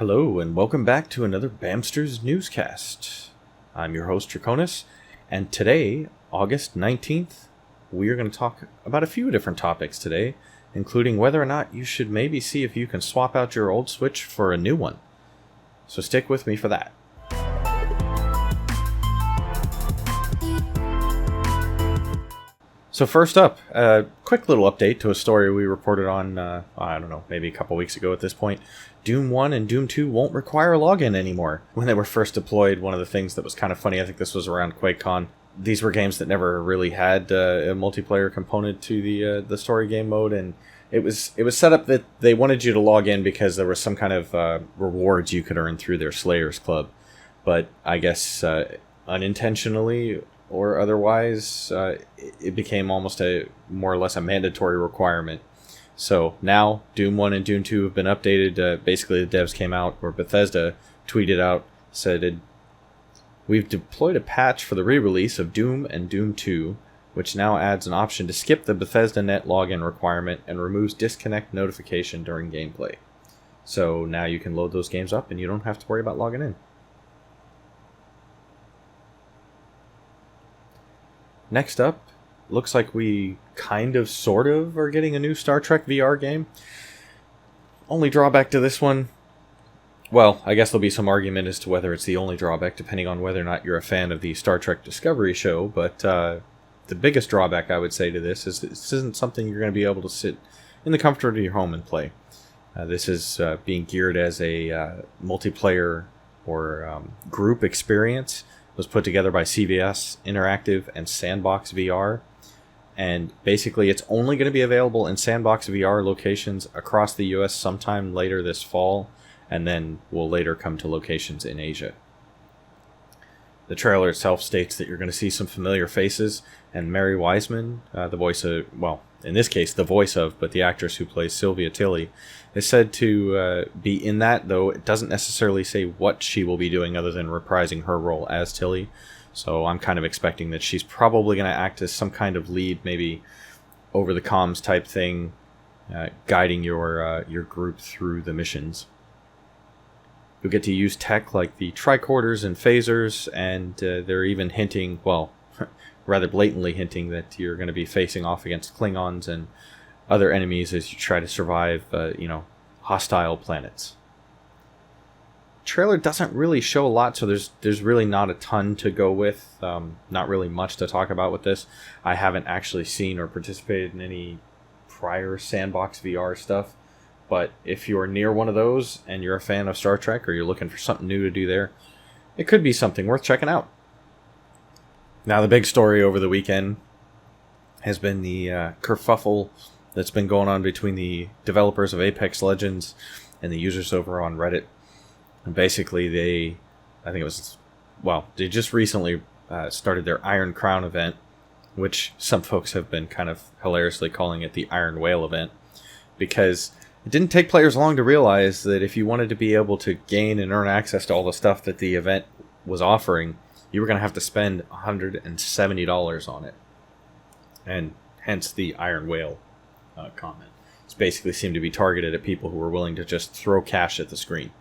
Hello, and welcome back to another Bamsters Newscast. I'm your host, Draconis, and today, August 19th, we are going to talk about a few different topics today, including whether or not you should maybe see if you can swap out your old Switch for a new one. So stick with me for that. So first up, a quick little update to a story we reported on, I don't know, maybe a couple weeks ago at this point. Doom 1 and Doom 2 won't require login anymore. When they were first deployed, one of the things that was kind of funny, I think this was around QuakeCon, these were games that never really had a multiplayer component to the story game mode, and it was set up that they wanted you to log in because there was some kind of rewards you could earn through their Slayers Club. But I guess unintentionally or otherwise, it became almost a more or less a mandatory requirement. So now Doom 1 and Doom 2 have been updated. Basically, the devs came out, or Bethesda tweeted out, said, "We've deployed a patch for the re-release of Doom and Doom 2, which now adds an option to skip the Bethesda Net login requirement and removes disconnect notification during gameplay. So now you can load those games up and you don't have to worry about logging in." Next up, looks like we kind of, sort of, are getting a new Star Trek VR game. Only drawback to this one, well, I guess there'll be some argument as to whether it's the only drawback, depending on whether or not you're a fan of the Star Trek Discovery show, but the biggest drawback I would say to this is this isn't something you're going to be able to sit in the comfort of your home and play. This is being geared as a multiplayer or group experience. It was put together by CVS Interactive and Sandbox VR. And basically, it's only going to be available in Sandbox VR locations across the US sometime later this fall, and then will later come to locations in Asia. The trailer itself states that you're going to see some familiar faces, and Mary Wiseman, the voice of, well, in this case, the voice of, but the actress who plays Sylvia Tilly, is said to be in that, though it doesn't necessarily say what she will be doing other than reprising her role as Tilly. So I'm kind of expecting that she's probably going to act as some kind of lead, maybe over the comms type thing, guiding your group through the missions. You'll get to use tech like the tricorders and phasers, and they're even hinting, well, rather blatantly hinting that you're going to be facing off against Klingons and other enemies as you try to survive, hostile planets. Trailer doesn't really show a lot, so there's really not a ton to go with. Not really much to talk about with this. I haven't actually seen or participated in any prior Sandbox VR stuff, but if you're near one of those and you're a fan of Star Trek or you're looking for something new to do there, it could be something worth checking out. Now, the big story over the weekend has been the kerfuffle that's been going on between the developers of Apex Legends and the users over on Reddit. And basically, they just recently started their Iron Crown event, which some folks have been kind of hilariously calling it the Iron Whale event, because it didn't take players long to realize that if you wanted to be able to gain and earn access to all the stuff that the event was offering, you were going to have to spend $170 on it. And hence the Iron Whale comment. It's basically seemed to be targeted at people who were willing to just throw cash at the screen.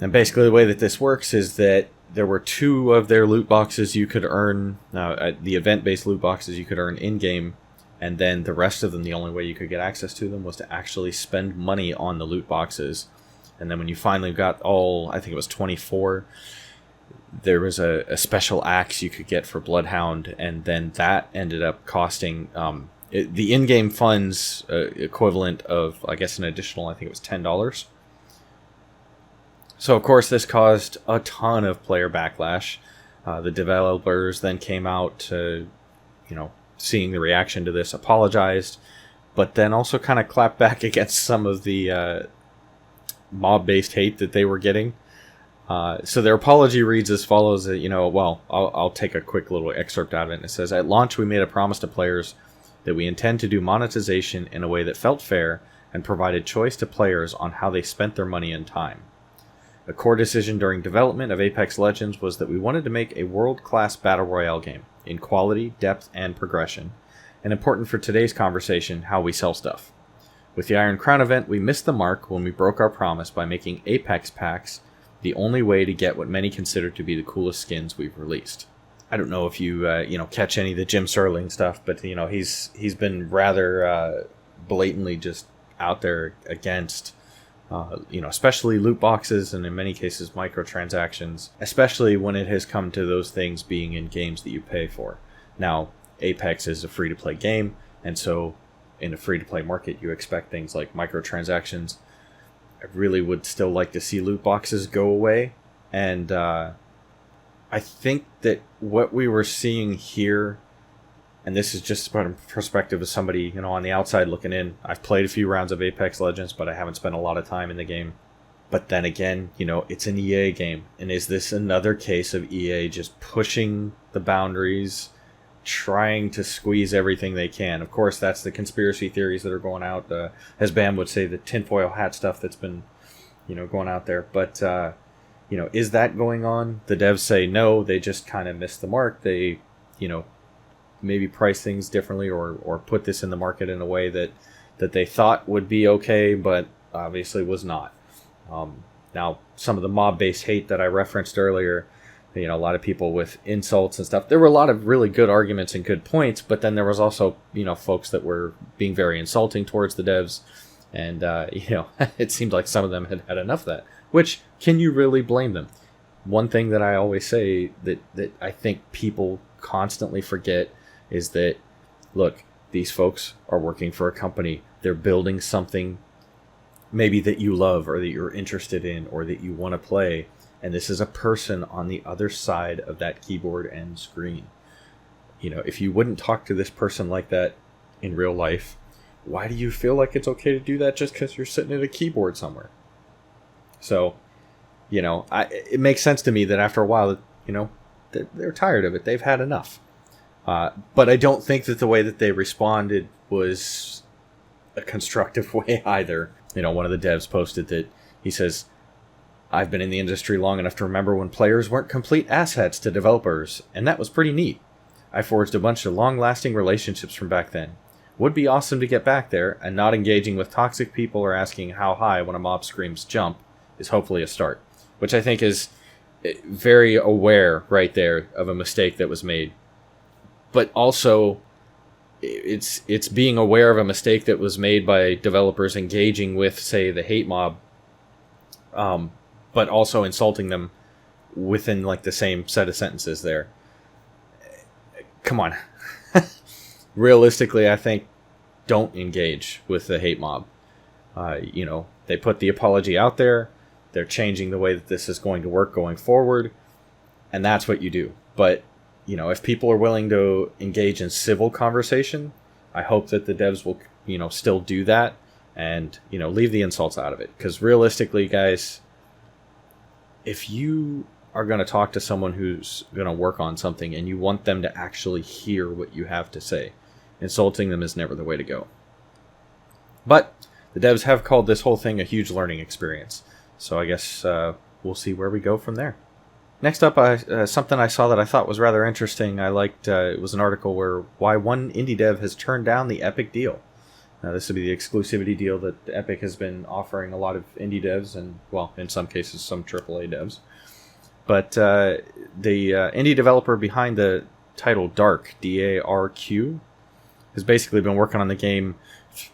And basically the way that this works is that there were two of their loot boxes you could earn, the event-based loot boxes you could earn in-game, and then the rest of them, the only way you could get access to them was to actually spend money on the loot boxes. And then when you finally got all, I think it was 24, there was a special axe you could get for Bloodhound, and then that ended up costing the in-game funds equivalent of, I guess, an additional, I think it was $10. So, of course, this caused a ton of player backlash. The developers then came out, seeing the reaction to this, apologized, but then also kind of clapped back against some of the mob-based hate that they were getting. So their apology reads as follows, I'll take a quick little excerpt out of it. It says, "At launch, we made a promise to players that we intend to do monetization in a way that felt fair and provided choice to players on how they spent their money and time. A core decision during development of Apex Legends was that we wanted to make a world-class battle royale game in quality, depth, and progression, and important for today's conversation, how we sell stuff. With the Iron Crown event, we missed the mark when we broke our promise by making Apex packs the only way to get what many consider to be the coolest skins we've released. I don't know if you catch any of the Jim Sterling stuff, but he's been rather blatantly just out there against especially loot boxes and in many cases microtransactions, especially when it has come to those things being in games that you pay for. Now, Apex is a free-to-play game, and so in a free-to-play market, you expect things like microtransactions. I really would still like to see loot boxes go away, and I think that what we were seeing here, and this is just from a perspective of somebody, on the outside looking in. I've played a few rounds of Apex Legends, but I haven't spent a lot of time in the game. But then again, it's an EA game. And is this another case of EA just pushing the boundaries, trying to squeeze everything they can? Of course, that's the conspiracy theories that are going out. As Bam would say, the tinfoil hat stuff that's been, going out there. But, is that going on? The devs say no, they just kind of missed the mark. They, maybe price things differently or put this in the market in a way that they thought would be okay, but obviously was not. Now, some of the mob-based hate that I referenced earlier, a lot of people with insults and stuff, there were a lot of really good arguments and good points, but then there was also, folks that were being very insulting towards the devs, and, it seemed like some of them had had enough of that, which, can you really blame them? One thing that I always say that I think people constantly forget is that, look, these folks are working for a company. They're building something maybe that you love or that you're interested in or that you want to play. And this is a person on the other side of that keyboard and screen. If you wouldn't talk to this person like that in real life, why do you feel like it's okay to do that just because you're sitting at a keyboard somewhere? So, it makes sense to me that after a while, they're tired of it. They've had enough. But I don't think that the way that they responded was a constructive way either. One of the devs posted that he says, "I've been in the industry long enough to remember when players weren't complete asshats to developers, and that was pretty neat. I forged a bunch of long-lasting relationships from back then. Would be awesome to get back there, and not engaging with toxic people or asking how high when a mob screams jump is hopefully a start." Which I think is very aware right there of a mistake that was made. But also, it's being aware of a mistake that was made by developers engaging with, say, the hate mob, but also insulting them within the same set of sentences there. Come on. Realistically, I think don't engage with the hate mob. They put the apology out there. They're changing the way that this is going to work going forward, and that's what you do. But if people are willing to engage in civil conversation, I hope that the devs will, still do that and, leave the insults out of it. Because realistically, guys, if you are going to talk to someone who's going to work on something and you want them to actually hear what you have to say, insulting them is never the way to go. But the devs have called this whole thing a huge learning experience. So I guess we'll see where we go from there. Next up, something I saw that I thought was rather interesting. I liked it was an article why one indie dev has turned down the Epic deal. This would be the exclusivity deal that Epic has been offering a lot of indie devs and, well, in some cases, some AAA devs. But the indie developer behind the title Dark, D-A-R-Q, has basically been working on the game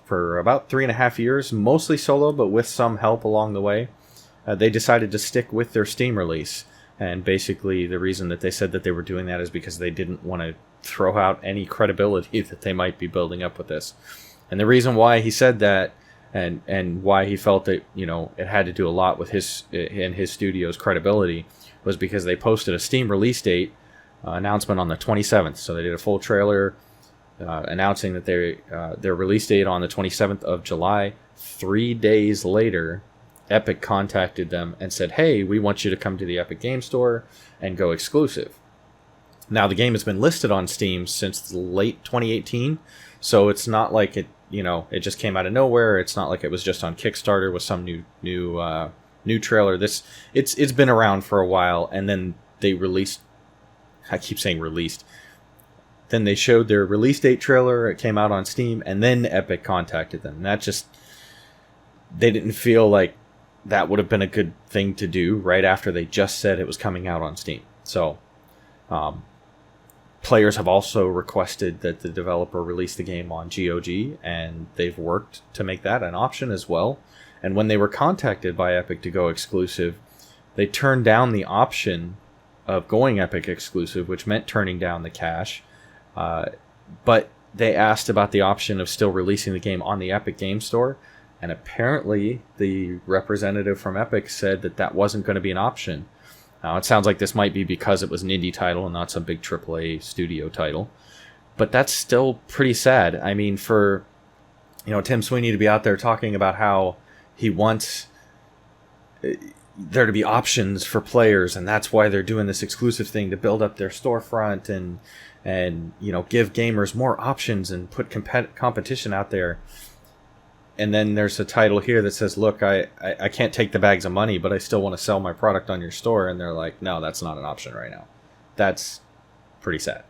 for about 3.5 years, mostly solo, but with some help along the way. They decided to stick with their Steam release. And basically the reason that they said that they were doing that is because they didn't want to throw out any credibility that they might be building up with this. And the reason why he said that and why he felt that, it had to do a lot with his studio's credibility was because they posted a Steam release date announcement on the 27th. So they did a full trailer announcing that their release date on the 27th of July. 3 days later, Epic contacted them and said, "Hey, we want you to come to the Epic Game Store and go exclusive." Now, the game has been listed on Steam since late 2018, so it's not like it just came out of nowhere. It's not like it was just on Kickstarter with some new trailer. It's been around for a while, and then they released. I keep saying released. Then they showed their release date trailer. It came out on Steam, and then Epic contacted them. And that just they didn't feel like that would have been a good thing to do right after they just said it was coming out on Steam. So players have also requested that the developer release the game on GOG, and they've worked to make that an option as well. And when they were contacted by Epic to go exclusive, they turned down the option of going Epic exclusive, which meant turning down the cash. But they asked about the option of still releasing the game on the Epic Game Store. And apparently the representative from Epic said that that wasn't going to be an option. Now, it sounds like this might be because it was an indie title and not some big AAA studio title. But that's still pretty sad. I mean, for Tim Sweeney to be out there talking about how he wants there to be options for players, and that's why they're doing this exclusive thing to build up their storefront and give gamers more options and put competition out there. And then there's a title here that says, look, I can't take the bags of money, but I still want to sell my product on your store. And they're like, no, that's not an option right now. That's pretty sad.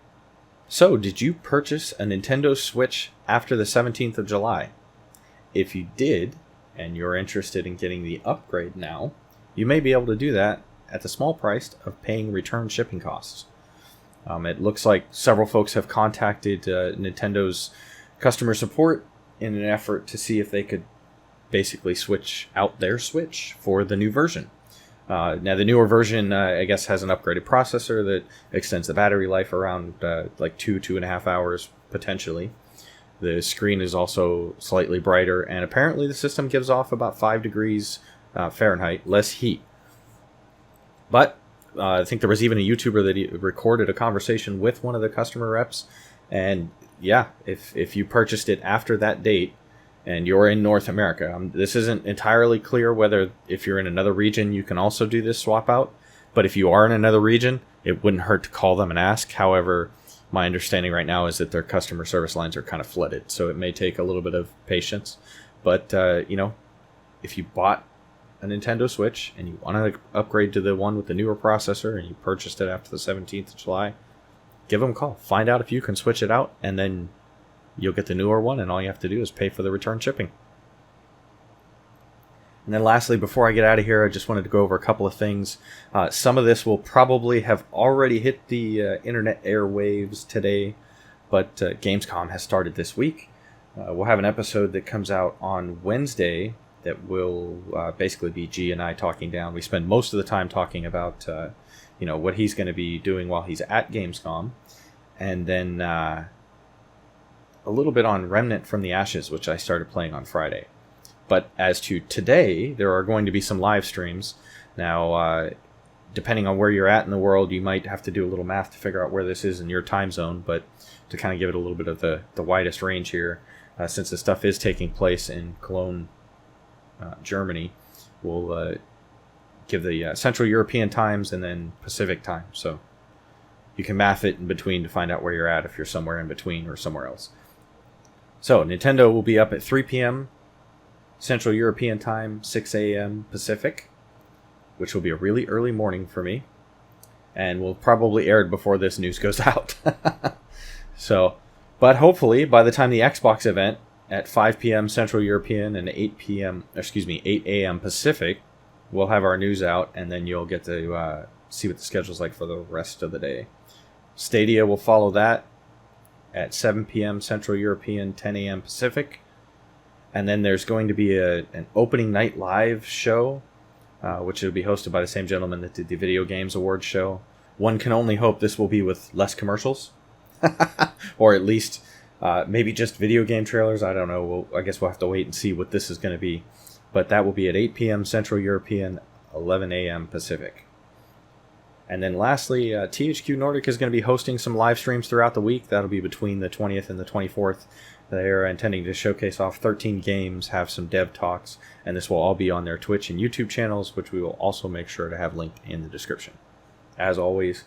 So, did you purchase a Nintendo Switch after the 17th of July? If you did, and you're interested in getting the upgrade now, you may be able to do that at the small price of paying return shipping costs. It looks like several folks have contacted Nintendo's customer support in an effort to see if they could basically switch out their Switch for the new version. Now, the newer version, I guess, has an upgraded processor that extends the battery life around 2.5 hours, potentially. The screen is also slightly brighter, and apparently the system gives off about 5 degrees Fahrenheit less heat. But I think there was even a YouTuber that recorded a conversation with one of the customer reps, and yeah, if you purchased it after that date and you're in North America, this isn't entirely clear whether if you're in another region you can also do this swap out, but if you are in another region, it wouldn't hurt to call them and ask. However, my understanding right now is that their customer service lines are kind of flooded, so it may take a little bit of patience. But, if you bought a Nintendo Switch and you want to upgrade to the one with the newer processor and you purchased it after the 17th of July, give them a call. Find out if you can switch it out, and then you'll get the newer one, and all you have to do is pay for the return shipping. And then lastly, before I get out of here, I just wanted to go over a couple of things. Some of this will probably have already hit the internet airwaves today, but Gamescom has started this week. We'll have an episode that comes out on Wednesday that will basically be G and I talking down. We spend most of the time talking about what he's going to be doing while he's at Gamescom, and then a little bit on Remnant from the Ashes, which I started playing on Friday. But as to today, there are going to be some live streams. Now, depending on where you're at in the world, you might have to do a little math to figure out where this is in your time zone, but to kind of give it a little bit of the widest range here, since this stuff is taking place in Cologne, Germany, we'll give the Central European times and then Pacific time. So you can math it in between to find out where you're at if you're somewhere in between or somewhere else. So Nintendo will be up at 3 p.m. Central European time, 6 a.m. Pacific, which will be a really early morning for me, and will probably air before this news goes out. But hopefully by the time the Xbox event at 5 p.m. Central European and 8 a.m. Pacific, we'll have our news out, and then you'll get to see what the schedule's like for the rest of the day. Stadia will follow that at 7 p.m. Central European, 10 a.m. Pacific. And then there's going to be an opening night live show, which will be hosted by the same gentleman that did the Video Games Awards show. One can only hope this will be with less commercials, or at least maybe just video game trailers. I don't know. I guess we'll have to wait and see what this is going to be. But that will be at 8 p.m. Central European, 11 a.m. Pacific. And then lastly, THQ Nordic is going to be hosting some live streams throughout the week. That'll be between the 20th and the 24th. They're intending to showcase off 13 games, have some dev talks, and this will all be on their Twitch and YouTube channels, which we will also make sure to have linked in the description. As always,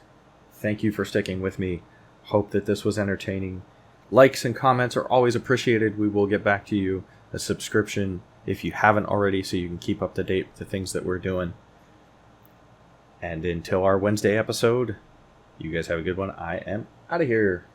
thank you for sticking with me. Hope that this was entertaining. Likes and comments are always appreciated. We will get back to you. A subscription if you haven't already, so you can keep up to date with the things that we're doing. And until our Wednesday episode, you guys have a good one. I am out of here.